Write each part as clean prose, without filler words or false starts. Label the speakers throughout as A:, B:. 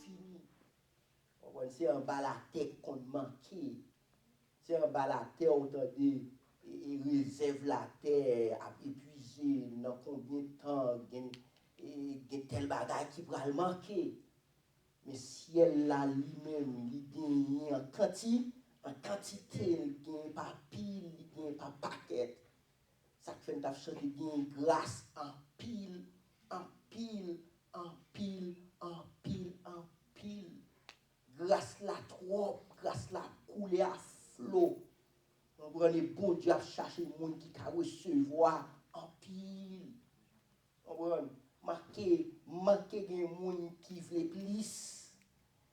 A: Fini. C'est un bas la tête qu'on manquait. C'est un bas la terre autant de et réserve la terre à épuiser dans combien de temps il y a tel bagage qui va le manquer. Mais ciel là lui-même, il gagne en quantité, il gagne par pile, il gagne par paquet. Ça fait une tâche de gagne grâce en pile, en pile, en pile, en pile, en pile. Grâce la trop, grâce la couler à flot. On prend les bons Dieu à chercher le monde qui peut recevoir en pile. On prend manquer des gens qui veulent plus.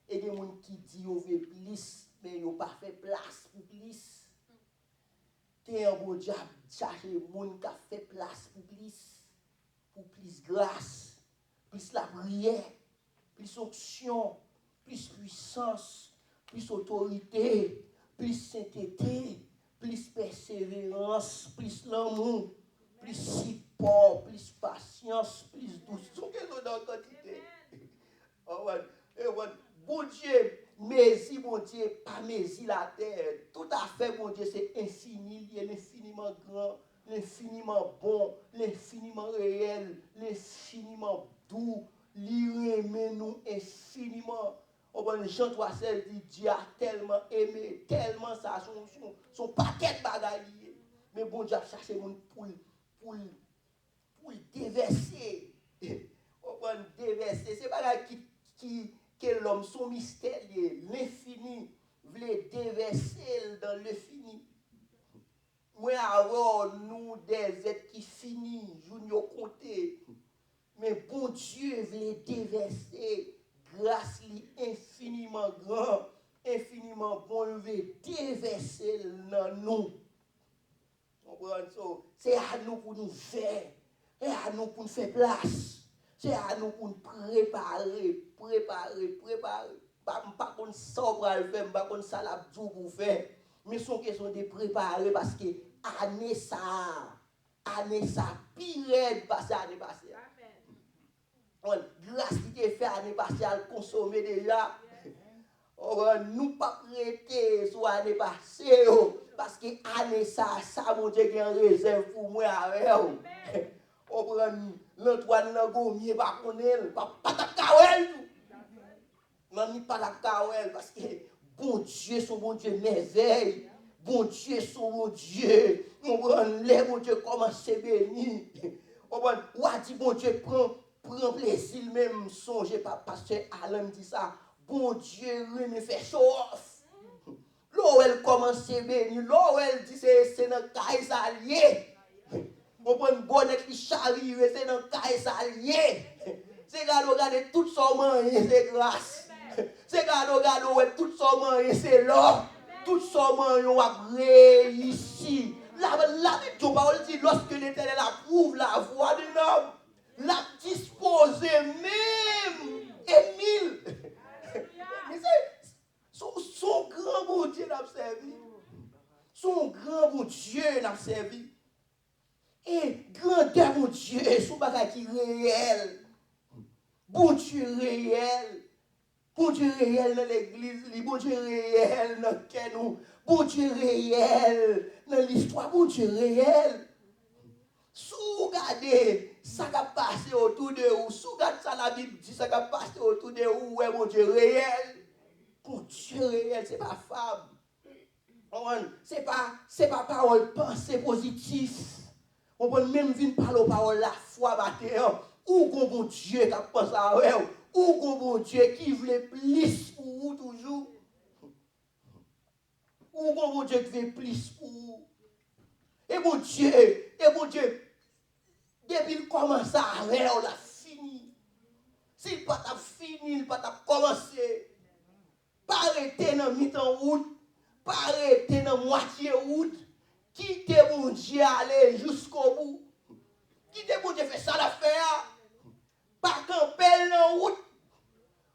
A: Et des gens qui disent qu'ils veulent plus, mais ils n'ont pas fait place pour plus. T'es un bon Dieu à chercher le monde qui a fait place pour plus grâce, plus la prière, plus onction, plus puissance, plus autorité, plus sainteté, plus persévérance, plus l'amour, plus support, plus patience, plus douceur. Sont quelles dans la quantité? Bon Dieu, mais si bon Dieu, pas mais si la terre, tout à fait, bon Dieu, c'est infini, il est l'infiniment grand, l'infiniment bon, l'infiniment réel, l'infiniment doux, l'irrémé nous infiniment. Jean 3,16 dit Dieu a tellement aimé, tellement ça, son paquet de bagailles. Mais bon Dieu a cherché mon pour déverser. Déverser. C'est pas là que l'homme, son mystère, l'infini, voulait déverser dans le fini. Moi, alors, nous, des êtres qui finissent, nous compter. Mais bon Dieu voulait déverser grâce infiniment grand, infiniment bon, il veut déverser dans nous. C'est à nous pour nous faire, c'est à nous pour nous faire place, c'est à nous pour nous préparer. Pas qu'on sobre à le faire, pas qu'on ça la tout pour faire, mais son question de préparer parce que année ça, pire passé année passée. Grâce qui est fait année passée à le consommer déjà. Nous pas prêter sur l'année passée parce que l'année ça mon Dieu qui en réserve pour moi avec on prend l'Antoine Langomier pas connaître pas ta kawel non pas ta kawel parce que bon Dieu son bon Dieu merveille bon Dieu son bon Dieu on prend les bon Dieu commence à bénir on prend ou a dit bon Dieu prend plaisir même songer pas pasteur Alain dit ça. Bon Dieu, lui, me fait show off. Là elle commence à bénir, là elle dit c'est dans le caille allié. On prend une bonne qui charrie, c'est dans le caille allié. C'est regarder tout son moyen, c'est grâce. C'est regarder tout son moyen, c'est là. Tout son moyen a réussi. La Bible parole dit lorsque l'Éternel approuve la voix d'un homme, l'a disposé même Émile. Son grand bon Dieu l'a servi. Son grand bon Dieu l'a servi. Et grandeur bon Dieu, son bagage qui réel. Bon Dieu réel. Bon Dieu réel dans l'église, bon Dieu réel dans le cœur, bon Dieu réel dans l'histoire, bon Dieu réel. Sous regardez ça qui a passé autour de vous, sous regardez ça la Bible dit ça qui a passé autour de vous, ouais mon Dieu réel. Bon Dieu réel, c'est pas femme. C'est pas parole pensée positive. On peut même venir parler aux paroles la foi bataille. Ou bon Dieu qui a pensé à vous, ou bon Dieu qui voulait plus pour vous toujours. Ou bon Dieu qui veut plus pour vous. Et bon Dieu, depuis qu'il commence à avec, on l'a fini. S'il pas t'a fini, il pas t'a commencé. Pas arrêter dans mi-temps route, pas arrêter dans moitié route. Quittez mon Dieu aller jusqu'au bout. Quittez mon Dieu faire ça l'affaire. Pas camper dans route.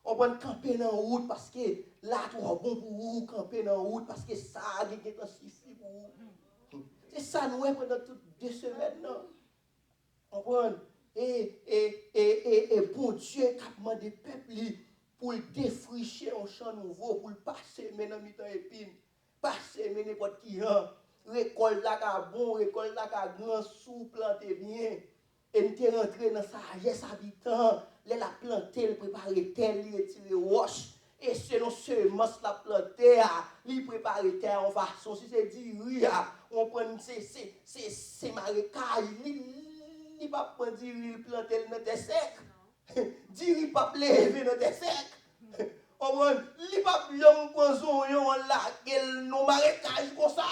A: On va camper dans route parce que là tout est bon pour vous, camper dans route parce que ça a été suffit pour vous. C'est ça nous pendant toutes 2 semaines. Non? Comprendre? Et bon Dieu qui a demandé peuple pour défricher un champ nouveau, pour passer maintenant mi-temps épine, passer n'importe qui récolte là qui bon, récolte là qui grand, sous planter bien. Et nous sommes rentrés dans sa sagesse habitant, les a planté, le préparé terre, il retiré roche. Et selon semence la planté, il prépare terre en façon, si c'est du on prend c'est marécage, il pas prendre du planter dans des secs. Du pas lever dans des secs. On prend, il pas l'homme poison là, quel non marécage comme ça.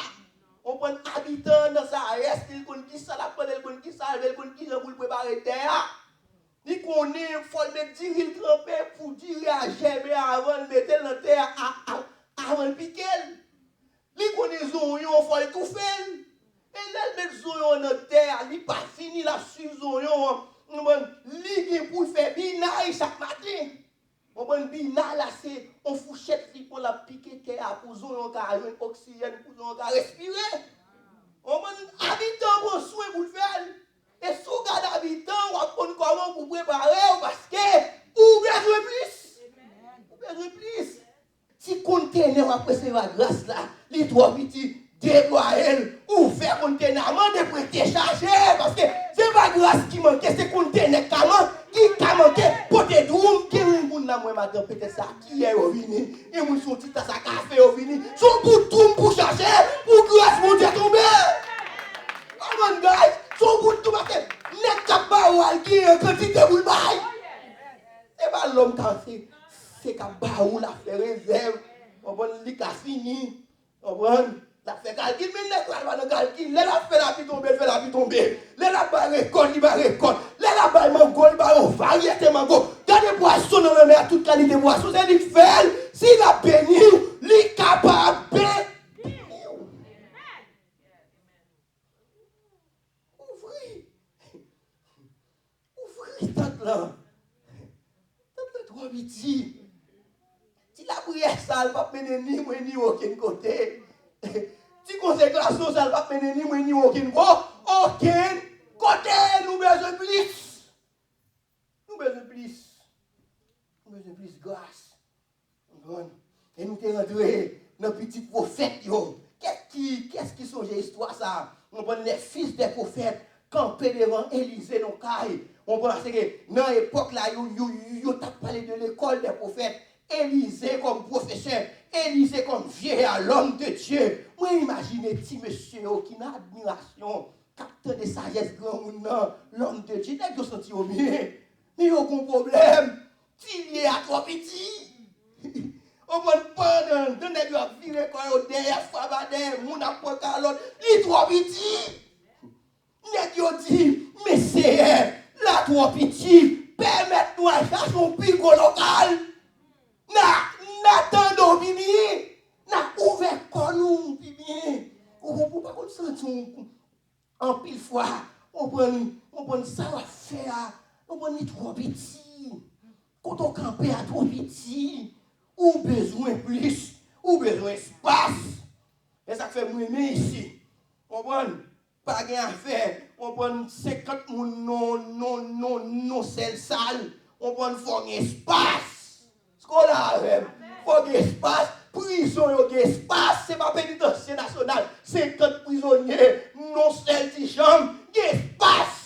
A: On prend habitant dans sa reste, il connaît qui ça la prendre, il connaît qui ça, il connaît qui ça pour préparer terre. Il connaît, il faut mettre 10 000 trempés pour dire à germer avant de mettre dans terre avant de piquer. Il connaît zoyon, il faut tout faire. Et là, il met zoyon dans terre, il n'est pas fini la suivre zoyon. Il est pour faire binaille chaque matin. On prend binaille là, c'est on fourchette pour la piquer terre pour zoyon qui a un oxygène, pour zoyon qui a respirer. On prend habitant pour soin pour le faire. Et si vous regardez l'habitant, on va prendre comment vous préparer parce que vous besoin plus. Vous besoin plus. Si conteneur après c'est la grâce là, les trois petits déployer ou faire conteneur, de prêter charger parce que c'est pas grâce qui manque, c'est conteneur qui a manqué pour des doum qui moun na moi matin peut-être ça qui est revenu et moun son petit tasse à café revenu son bout de pour charger pour grâce mon Dieu tomber. Come on guys. Son bout de tout parce que n'est pas ou qui est quantité pour le bail. C'est pas l'homme qui a fait, c'est qu'à baou la fait réserve. On va le cas fini. On va la fait calcul, mais n'est pas dans calcul. La fait la vie tomber, fait la vie tomber. La ba récolte, il va récolte. La ba mango, il va variété mango. Gardez poisson dans la mer, toute qualité de poisson, c'est lui fait. S'il a béni, il est capable de tant là, trop petit. Si la prière ça ne va pas mener ni moi ni aucun côté. Si conséquence ça ne va pas mener ni moi ni aucun côté. Nous besoin plus. Nous besoin plus. Nous besoin plus grâce. Et nous sommes rentrés dans le petit prophète. Qu'est-ce qui songe l'histoire ça? On prend les fils des prophètes camper devant Élisée dans caille. On pense que dans l'époque là, il t'a parlé de l'école des prophètes. Élisée comme professeur, Élisée comme vieillard, l'homme de Dieu. Moi, imaginez petit monsieur qui a admiration, capteur de sagesse, grand monde, l'homme de Dieu. N'est-ce que vous sentez au mieux? Mais il n'y a aucun problème. S'il est à trop petit. On va prendre, on va virer quand on derrière Fabadé, mon apôtre à l'autre. Il est trop petit. N'est-ce dit, mais c'est la trop petit. Permettez-nous à chercher un pico local. N'attendons bibi. N'a ouvert comme nous bibi. On ne peut pas sentir en pile fois. On prend ça à faire. On prend trop petit. Quand on campe à trop petit, ou besoin plus, ou besoin espace. Et ça fait moi ici. On prend pas rien à faire. On prend 50 non celle sale. On prend un espace. Ce qu'on a avec, faut espace. Prison, il y a espace. C'est pas pénitentiaire national. 50 prisonniers, non celle qui chambre. Il y a espace.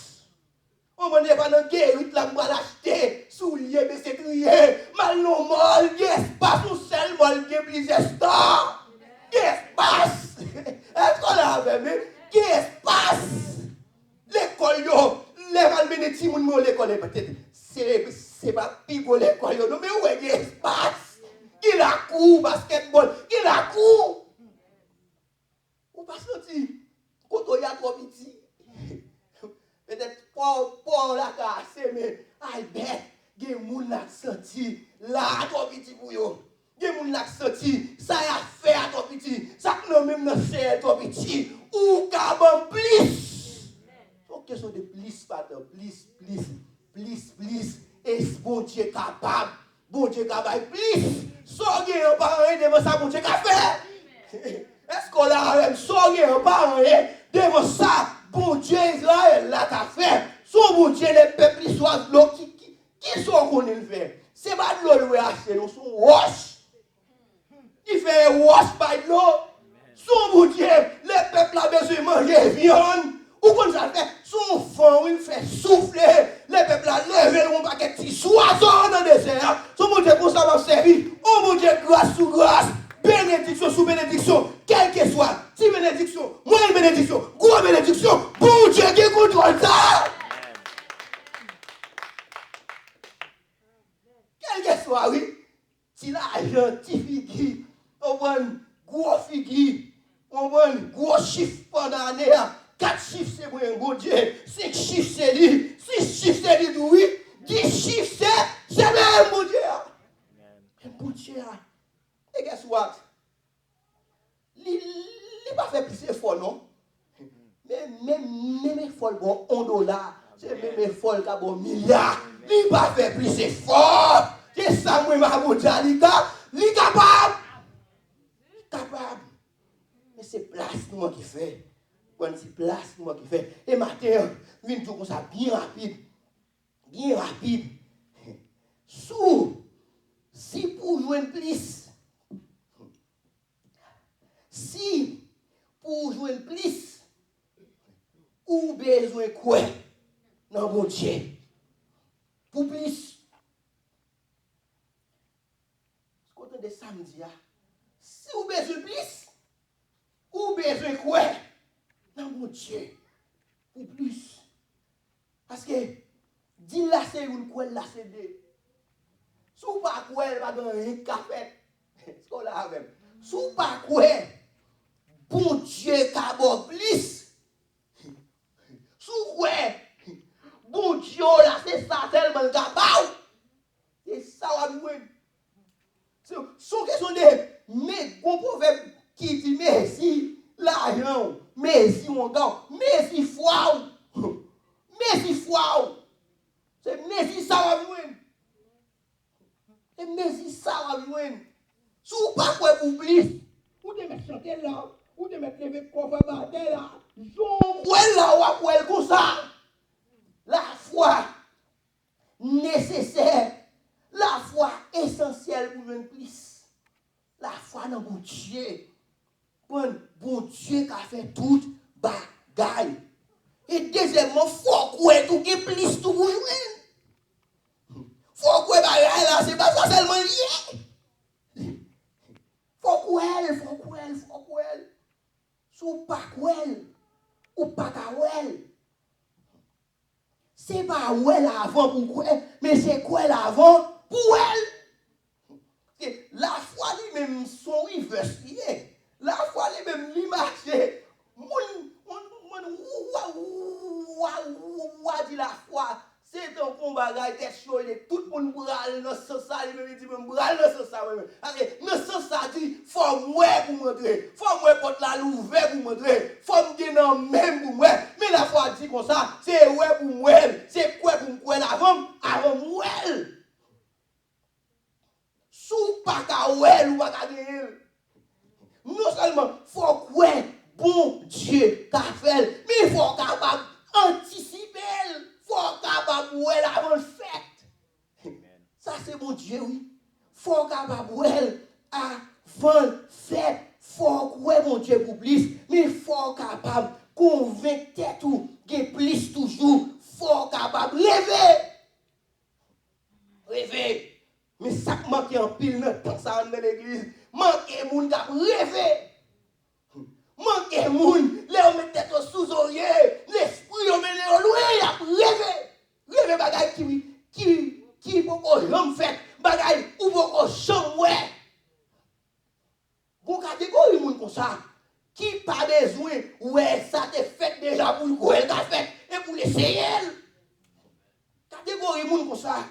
A: On ne pas dans guérite là, on va l'acheter. Soulier, mais c'est trié. Mal non mal, il y a espace. Ou seul mal, il y a plusieurs stars. Il y a espace. Est-ce qu'on a avec, il y a espace. L'école, les malmenés, si vous ne l'école, peut-être, c'est pas pigo l'école, mais où est l'espace? Il a cours, basketball, il a cours. Ou pas senti, quand on y a trop petit, peut-être pas la casse, mais Albert, il y a moun qui senti, là, trop petit pour yo. Il y a moun qui senti, ça y a fait à trop petit, ça non même dans c'est trop petit, ou cabon plus. Question de plus, pardon, plus. Et bon Dieu capable. Bon Dieu capable. Plus. Soyez un parent devant ça, bon Dieu capable. Est-ce qu'on a même soyez un parent devant ça, bon Dieu Israël, là qu'a fait. Son son bon Dieu, les peuples, ils soient de l'eau, qui sont qu'on le fait? C'est pas de l'eau, c'est son wash. Il fait wash par de l'eau. Son bon Dieu, les peuples ont besoin de manger viande. Ou qu'on ça fait? Son fond, il fait souffler. Les peuples ont levé un paquet de petits oiseaux dans le désert. Son bon Dieu, pour ça va servir. Oh mon Dieu, grâce sous grâce. Bénédiction sous bénédiction. Quelle que soit. Si bénédiction, moins bénédiction, gros bénédiction. Bon Dieu qui contrôle ça. Quel que soit, oui. Si l'argent, si figure, on voit gros figure, on voit gros chiffre pendant l'année. 4 chiffres c'est pour un bon Dieu, 5 chiffres c'est lui, 6 chiffres c'est lui, oui, 10 chiffres c'est même bon Dieu. Un bon Dieu. Et guess what? Il n'a pas fait plus d'efforts, non? Mais même effort, bon, $1, c'est même effort qui a bon milliard. Il n'a pas fait plus d'efforts. C'est ça, moi, ma bon Dieu, il est capable. Capable. Mais c'est place moi qui fait. Quand c'est place moi qui fait. Et matin, une jour comme ça, bien rapide. Bien rapide. Si pour jouer plus, si pour jouer plus, ou besoin quoi? Non, bon Dieu. Pour plus. Quand on est samedi, si vous besoin plus, ou besoin quoi? Non, mon Dieu, pour plus. Parce que, dis là, c'est une quoi, là, c'est deux. Si vous pas quoi, elle va donner un café. C'est qu'on l'a avec. Si vous pas quoi, bon Dieu, qu'abord plus. Si vous quoi, bon Dieu, là, c'est ça, tellement capable. C'est ça, on va nous. C'est une question de, mais, bon proverbe qui dit merci, l'argent. Merci mon gars, merci foi. Merci foi. C'est merci ça va venir. C'est merci ça va venir. Si vous pas quoi pour plus, vous devez chanter là, vous devez lever coffre à terre là. J'en là ou à comme ça. La foi nécessaire, la foi essentielle pour venir plus. La foi dans mon Dieu. Bon Dieu qui a fait tout bagaille. Et deuxièmement, il faut que tout qui plus tout vous jouer. Il faut que bagaille là, c'est pas ça seulement lié. Faut que sous pas qu'elle ou pas qu'elle. C'est pas elle avant pour quoi, mais c'est quoi avant pour elle. La foi lui-même son reverse lié. La foi lui-même l'image. Dit la foi, c'est un combat qui est chaud, tout le monde bral dans ce sens, il dit même bral dans ce sens. Parce que dans ce sens, dit, faut moi pour montrer, faut moi porte la l'ouvert pour montrer, faut me dire non même pour moi. Mais la foi dit comme ça, c'est ouais pour moi, c'est quoi pour moi avant moi. Sous pas qu'à ouais ou pas qu'à gagner. Non seulement faut quoi bon Dieu qu'a fait, mais il faut capable anticiper, il faut capable ouais avant le fait. Ça c'est bon Dieu oui. Faut capable ouais avant le fait, faut ouais mon Dieu pour plus, mais il faut capable convaincre tout, que plus toujours, faut capable rêver. Mais ça manque en pile dans ça dans l'église. Manque moun qui rêver. Manque moun, les on met tête sous oreiller, l'esprit on met les loin, y a rêver. Rêver bagaille qui beaucoup jamais fait, bagaille ou beaucoup jamais ouais. Bon catégorie moun comme ça qui pas besoin ouais ça te fait déjà pour le quoi elle t'a fait et pour l'essayer. Catégorie moun comme ça.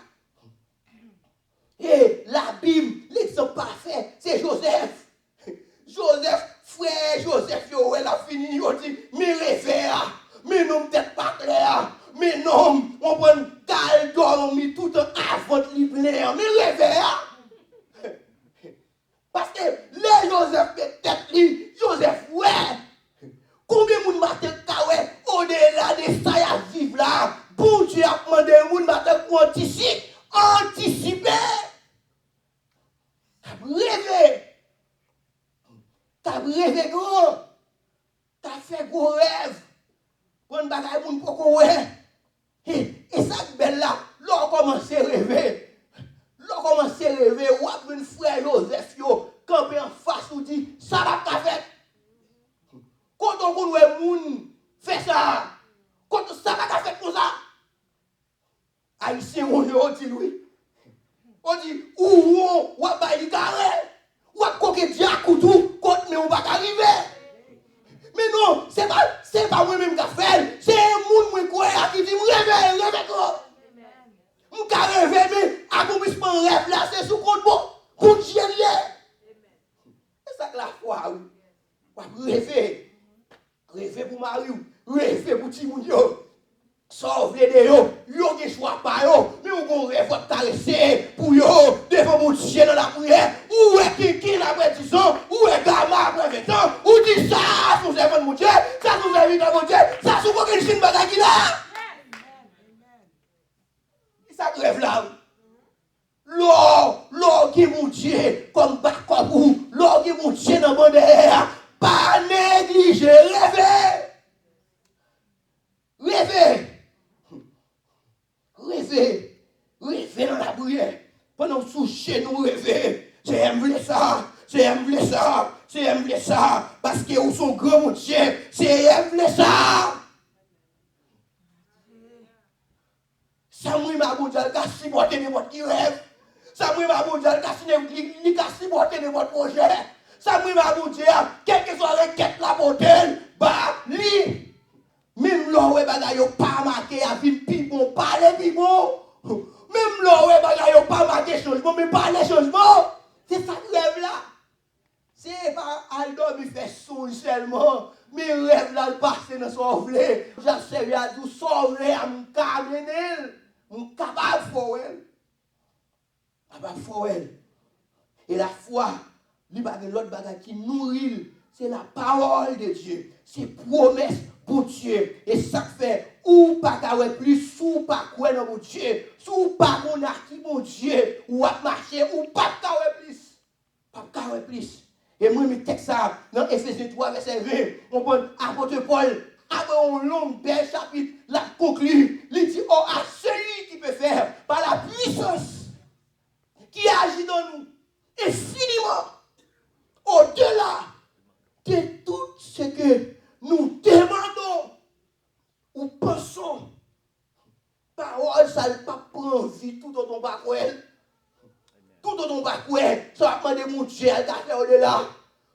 A: Et la Bible, l'exemple parfait, c'est Joseph. Joseph, frère Joseph, il a fini, il dit, mais réfère, mais non, peut-être pas clair, mais non, on prend une dalle d'or, on met tout avant de libérer, mais réfère. Parce que les Joseph, peut-être, Joseph, ouais, combien de monde matin, au-delà de ça, il y a vivre là, bon Dieu, bagaille pour nous pour ouais. Et ça belle là, l'on commence à rêver. L'on commence à rêver, ou a une frère Joseph yo, camper en face ou dit ça va pas faire. Quand on voit moun fait ça, quand ça va pas faire pour ça. Haïtien on dit oui. On dit ou a bail carré, ou a coquet diakou tout, quand mais on va arriver. Mais non, c'est pas moi-même qui a fait, c'est un monde qui dit rêve quoi. On ka rêver mais accomplissement rêve là c'est sous compte bon pour Dieu là. C'est ça que la foi oui. Rêver pour Marie, rêver pour Timoun yo. Sauve les yo qui choix pas yo, mais on gon rêve pour caresser pour yo devant mon Dieu dans la prière. Où est qui après 10 ans, où est Gama après 20 ans, ou dit ça sous servant mon Dieu, ça sous serviteur mon Dieu, ça sous aucune chine bagage là. Ça rêve là. L'or qui mon Dieu comme Bakobou, l'or qui mon Dieu dans mon derrière, pas négliger, rêver dans la prière. Pendant que sous chez nous rêver, c'est aimer ça, parce que vous sont grands mon Dieu, c'est aimer ça. Ça m'a m'a bon Dieu, si porter de votre rêve. Ça m'a m'a bon Dieu, si porter de votre projet. Ça m'a m'a bon Dieu, quelle que soit la requête la beauté, bah li. Même là ouais bagay yo pas marqué à vivre pi bon, parler pi bon. Même là ouais bagay yo pas marqué changement, mais parler changement. C'est ça le rêve là. C'est pas Aldo mi fait songe seulement, mais rêve là le passer dans son vle. J'essaie à tout sauver à mon camenel. Mon capable for elle. Capable for elle. Et la foi, l'autre bagage qui nourrit, c'est la parole de Dieu. C'est promesse pour Dieu. Et ça fait ou pas qu'à plus, ou pas quoi dans mon Dieu, ou pas qu'on a qui mon Dieu, ou à marcher, ou pas qu'à plus. Pas qu'à plus. Et moi, je texte ça dans Ephésiens 3, verset 20. On prend apôtre Paul, après un long, bel chapitre, la conclut. Il dit, oh, à celui qui peut faire par la puissance qui agit dans nous, infiniment, au-delà de tout ce que nous demandons ou pensons. Parole, ça ne pas prendre vie tout dans ton bac-ouel. Tout dans ton bac-ouel, ça va demander mon Dieu à faire au-delà.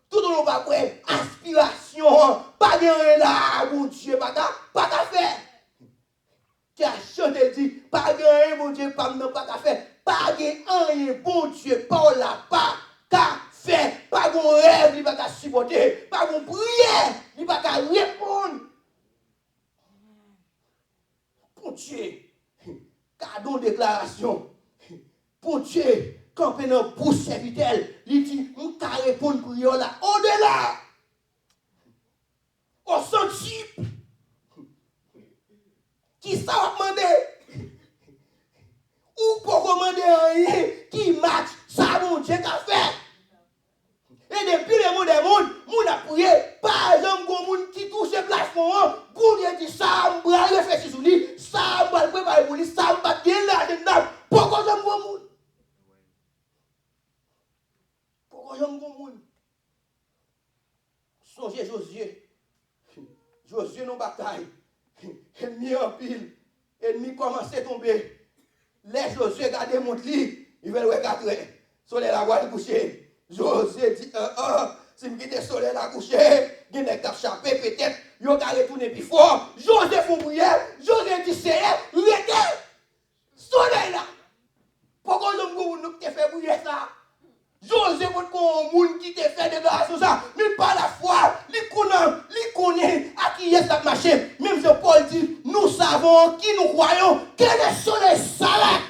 A: Tout dans ton bac-ouel, aspiration, pas de rien là, mon Dieu, pas qu'à faire. Tu as chanté, dit, pas de rien, mon Dieu, pas qu'à faire. Pas de rien, bon Dieu, pas là, pas qu'à faire. Pas de rêve, il pas qu'à supporter. Pas de prière, il pas qu'à répondre. Bon Dieu, gardons déclaration. Bon Dieu, quand on a pour serviteur, il dit, on peut répondre pour yon là. Au-delà, au centime, qui ça va demander? Ou pour commander rien qui match ça, mon Dieu, qu'a fait? Et depuis le monde, moun a prié, par exemple, comme moun qui touche le plafond, pour lui dire ça, on va réfléchir sur lui, ça, on va préparer pour lui, ça, on va gagner l'agenda. Pourquoi j'aime mon moun? Pourquoi j'aime mon moun? Songez Josué. Josué dans la bataille. Ennemi en pile. Ennemi commence à tomber. Les Josué garder mon lit. Il va le regarder. Soleil la voie coucher. Josué dit, si je quitte le soleil la coucher, il y a des chapé peut-être, il va retourner plus fort. Josué font prière. Josué dit, c'est regardez. Soleil là. Pourquoi je me dis fait bouiller ça? Josué montre qu'on monde qui te fait des grâces sur ça, mais pas la foi, il connaît à qui est ça marché. Même si Paul dit, nous savons qui nous croyons, que le soleil s'arrête.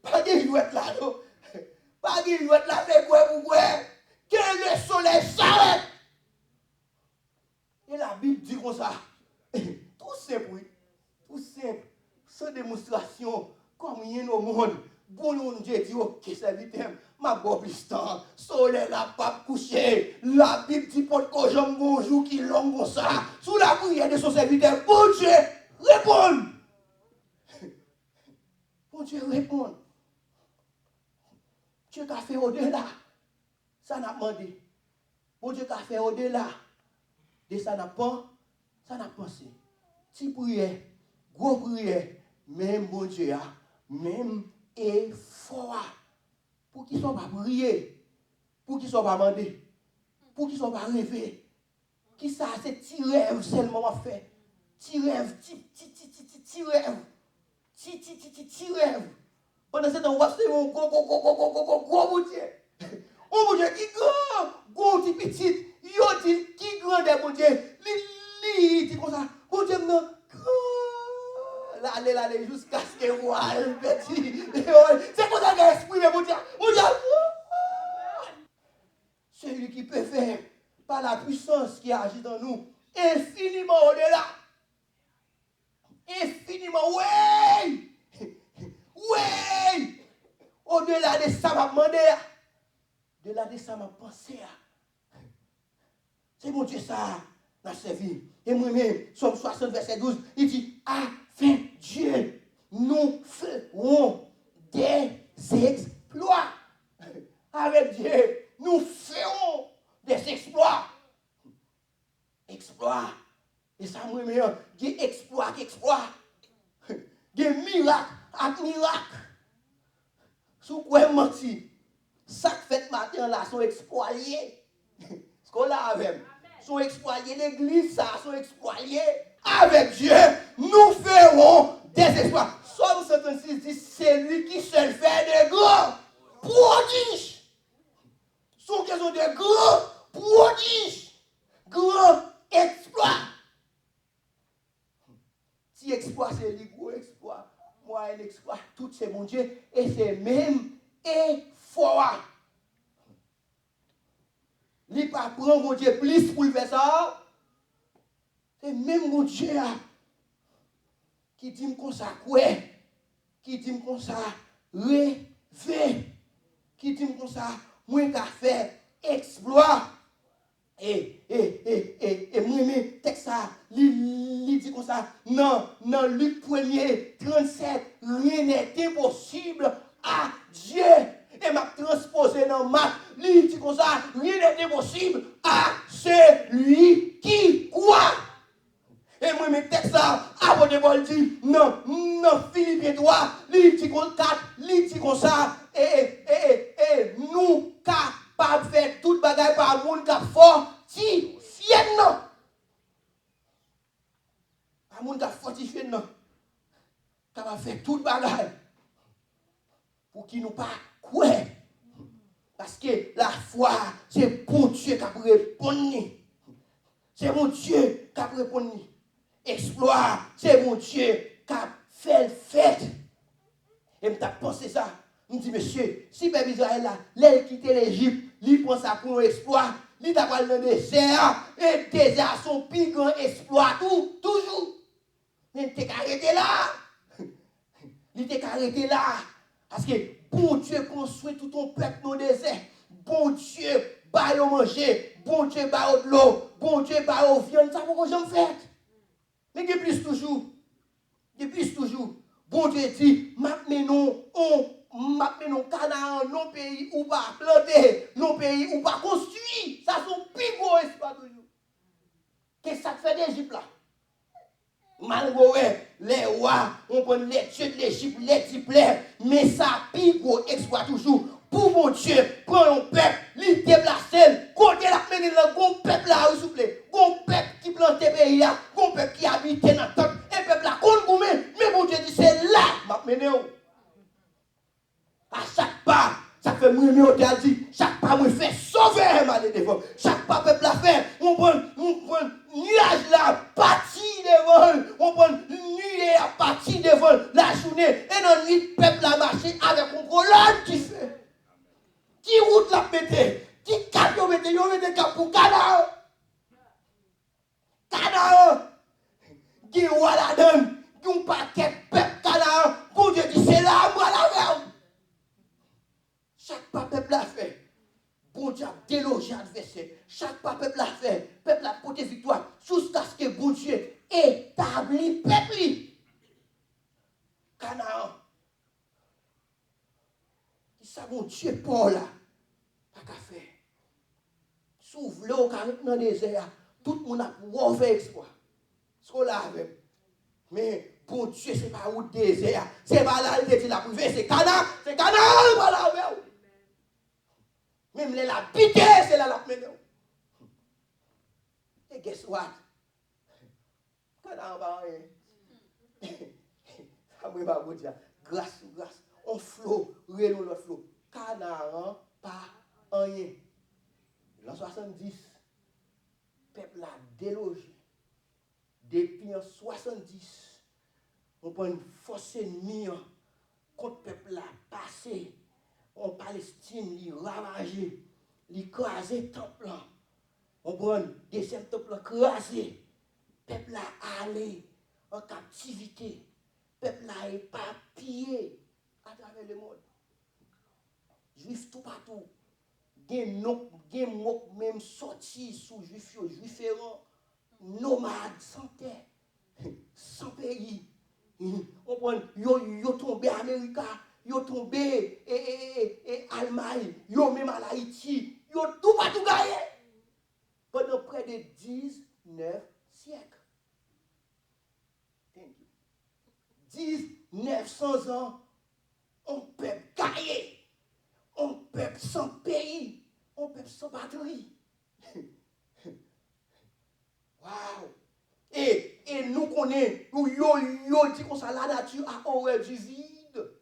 A: Pas qu'il doit être là, non. Pas qu'il doit être là, c'est quoi pour quoi? Que le soleil s'arrête. Et la Bible dit comme ça. Tout simple, oui. Tout simple. Sans démonstration. Comme il y a au monde, Bon, Dieu dit, ok, serviteur, ma bonne plus temps, soleil n'a pas couché, la Bible dit, pour que j'aime bonjour qui long comme ça, sous la prière de son serviteur, bon Dieu, répond. Bon Dieu, répond. Dieu qui a fait au-delà, ça n'a pas demandé. Bon Dieu qui a fait au-delà, de ça n'a pas pensé. Si prière, gros prière, même bon Dieu, même effort, pour qu'ils ne soient pas prier, pour qu'ils ne soient pas demander, pour qu'ils ne soient pas rêver. Qui ça, c'est petit rêve seulement à faire. Petit rêve, petit rêve. Petit rêve. Pendant ce temps, on va se faire un gros bon Dieu. Un bon Dieu qui grand, gros petit, yo dit qui grand des bon Dieu. Li dit comme ça, bon Dieu non. Là, jusqu'à ce que moi, petit. C'est comme ça qu'il exprime, mon Dieu. Mon Dieu. Celui qui peut faire par la puissance qui agit dans nous, infiniment au-delà. Infiniment, oui! Oui! Au-delà de ça, m'a demandé. Au-delà de ça, m'a pensé. C'est mon Dieu ça, n'a servi. Et moi-même, Somme 60, verset 12, il dit, avec Dieu, nous ferons des exploits. Avec Dieu, nous ferons des exploits. Exploits. Et ça, moi-même, des exploits. Des miracles à miracles. Sous quoi menti? Ça fait matin là, sont exploits liés. Ce qu'on a avec. Sont exploits liés. L'église, ça, sont exploits liés. Avec Dieu, nous ferons des exploits. Somme 56 dit, c'est lui qui seul fait de grands prodiges. Sont question de grands prodiges. Grands exploits. Si exploit, c'est le gros exploit. Moi, un exploit, tout c'est mon Dieu. Et c'est même effort. Il ne pas prendre mon Dieu plus pour le faire ça. C'est même mon Dieu qui dit comme ça, quoi? Qui dit comme ça, rêver. Qui dit comme ça, moi qui fait exploit. Et moi-même, texte ça, il dit comme ça, non, Luc 1er, 37, rien n'est impossible à Dieu. Et m'a transposé dans Marc, il dit comme ça, rien n'est impossible à celui qui croit. Et moi-même, texte ça, apôtre Paul dit, non, Philippiens 3, il dit comme 4, il dit comme ça, et nous, capables de faire toute bagaille par le monde qui est fortifié, non. Par le monde qui est fortifié, non. Capable de faire toute bagaille pour qu'il nous pas quoi. Parce que la foi, c'est bon Dieu qui a répondu. C'est mon Dieu qui a répondu. Exploit, c'est mon Dieu qui a fait le fait. Et je pensé ça. Je me dis, monsieur, si Père Israël là, il quitte l'Égypte, il prend ça pour un exploit, il t'a pas dans le désert, et le désert son plus grand exploit, toujours. Mais il t'a arrêté là. Il t'a arrêté là. Parce que bon Dieu construit tout ton peuple dans le désert. Bon Dieu, bah au manger. Bon Dieu, bah de l'eau. Bon Dieu, bah au viande. Ça pourquoi j'en fais. Mais il plus toujours. Il plus toujours. Bon Dieu dit, maintenant, non Canaan, non pays où pas planter, non pays où pas construire. Ça sont plus gros espoirs toujours. Qu'est-ce que ça fait d'Égypte là? Malgré les rois, on prend les dieux de l'Égypte, les diplômes, mais ça plus gros exploit toujours. Pour mon Dieu, prend un peuple, il déplace, côté la mener le bon peuple là, s'il vous plaît. Bon peuple qui plante pays là, bon peuple qui habite dans la tente, un peuple là, qu'on mais mon Dieu dit, c'est là, m'a mené. À chaque pas, ça fait mourir au théâtre dit, chaque pas, moi fait sauver un mal devant. Chaque pas, peuple a fait, on prend nuage là, parti devant, on prend nuée à partir devant la journée, et dans la nuit, peuple a marché avec un colonne qui fait. Qui route la pété, qui cap yo mette cap pour Canaan. Canaan, qui roi la donne, qui un paquet peuple Canaan, bon Dieu dit, c'est là, moi la veille. ça que le peuple a fait. Le peuple a porté victoire. Jusqu'à ce que bon Dieu établit le peuple. Canaan. Qui ça, bon Dieu, Paul là? Pas qu'à faire. S'ouvre l'eau dans le désert. Tout le monde a pour faire exploit. Ce qu'on l'a avec. Mais bon Dieu, ce n'est pas où désert. C'est pas là il dit la privé, c'est Canaan. C'est Canaan, voilà avec. Même les la pité, c'est là la mené. Et guess what? Canaan va rien. Ça me va vous dire. Grâce, grâce. On flot, renou l'autre flot. Canaan, pas rien. L'an 70, le peuple a délogé. Depuis en 70, on prend une force ennemie contre le peuple a passé. En Palestine, il ravagé, il écrasé le temple. On prend deuxième temple crasé. Le peuple a allé en captivité. Le peuple a éparpillé à travers le monde. Juifs tout partout. Des mots même sortis sous juifs, juifs errants, nomades, sans terre, sans pays. On prend, yo tombé Amérique, yo tombé Allemagne, yo même à Haïti, yo tout partout gagné. Pendant près de 19 siècles. 1900 ans, on peut gagner. On peuple sans pays, on peuple sans patrie. Waouh! Et nous connaissons, nous dit comme ça, la nature a horreur du vide.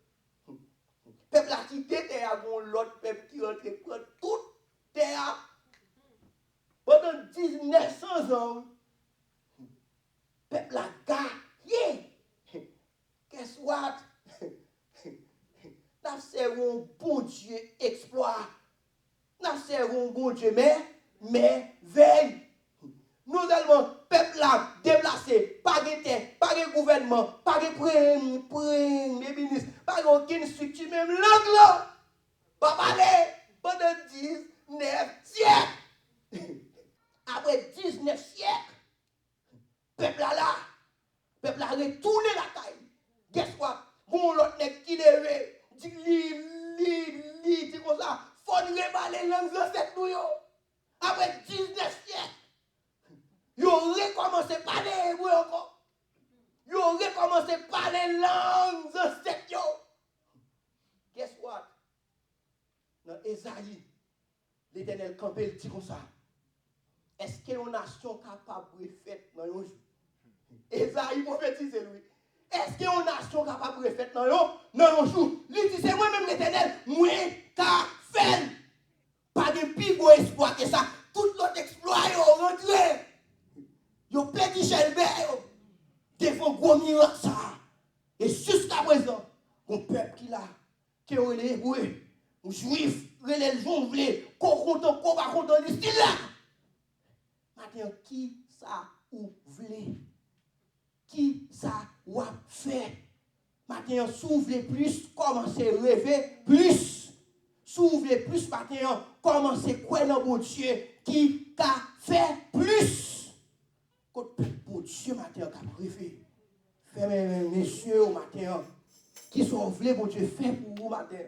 A: Peuple a quitté terre, l'autre peuple qui rentre prend toute terre. Pendant 1900 ans, peuple a gagné. Guess what? Nous serons un bon Dieu exploit. Nous serons un bon Dieu, mais veille. Nous allons, peuple là, déplacé, pas de terre, pas de gouvernement, pas de premier ministre, pas aucune structure, même langue là. Pas parler pendant 19 siècles. Après 19 siècles, peuple là, peuple a retourné la caille. Guess what? Bon, l'autre n'est qui devait. Dit comme ça, faut nous reparler langue de cette nous. Après 19 siècles, ils ont recommencé à parler hébreu encore. Ils ont recommencé à parler langue de cette yo. Guess what? Dans Esaïe, l'Éternel campé dit comme ça. Est-ce qu'il y a une nation capable de faire dans un jour? Esaïe prophétise lui. Est-ce qu'il y a une nation capable de faire dans un jour? Lui dit, c'est moi-même l'Éternel, moi qu'a fait. Pas de plus gros exploit que ça. Tout l'autre exploit, ils ont rentré. Ils ont pété Chelbert. Devant gros miracle ça. Et jusqu'à présent, mon peuple qui là, qui est les Hébreux, les Juifs, les jonglés, qu'on content, qu'on va content, ils sont là. Maintenant, qui ça ou voulez? Qui ça ou a fait? Maintenant, s'ouvre plus, commencez à rêver plus. S'ouvre plus, maintenant, commencez à croire dans mon Dieu qui a fait plus. Quand mon Dieu, maintenant, qui a rêvé. Fait mes messieurs au matin, qui sont voulés, mon Dieu, fait pour vous matin.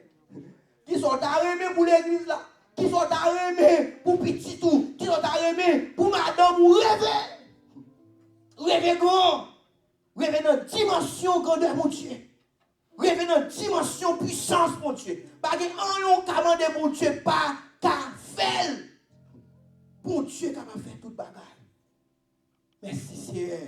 A: Qui sont arrêtés pour l'église là. Qui sont arrêtés pour petit tout. Qui sont arrêtés pour madame ou rêver. Rêver grand. Rêver dans dimension grandeur, mon Dieu. Rêver dans dimension puissance, mon Dieu. Parce que en commandé, mon Dieu, pas qu'à faire. Mon Dieu, capable de faire toute bagaille. Merci, Seigneur.